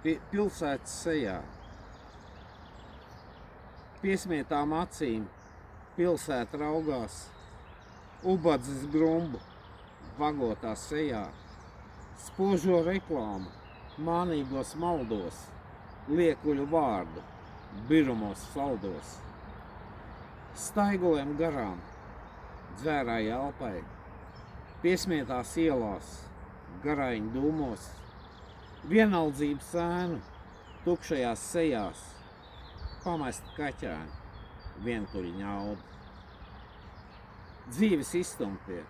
pilsētas sejā. Piesmietām acīm pilsēta raugās, ubadzes grumbu vagotā sejā, spožo reklāmu, mānīgos maldos, liekuļu vārdu, birumos saldos. Staigulēm garām, dzērāji elpai, piesmietās ielās, garaiņu dūmos, vienaldzības ēnu, tukšajās sejās, pamest kaķēni, vientuļi ņaudi. Dzīves izstumtie,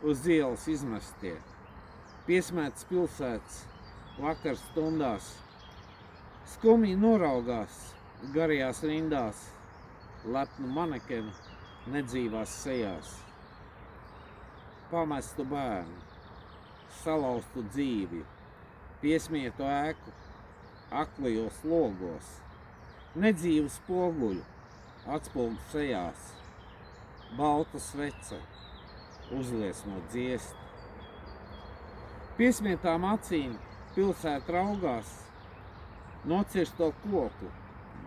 uz ielas izmestie, piesmētas pilsētas vakar stundās, skumji noraugās garajās rindās, lepnu manekenu nedzīvās sejās. Pamestu bērnu, salauztu dzīvi, piesmietu ēku, aklajos logos, nedzīvu spoguļu, atspulgu sejās, balta svece, uzliesmot dziest. Piesmietām acīm pilsēta raugās, nocirsto koku,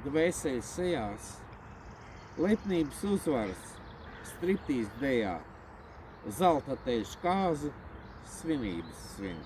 dvēseļu sejās, lepnības uzvaras, striptīs dejā, zelta teļš kāzu, svinības svin.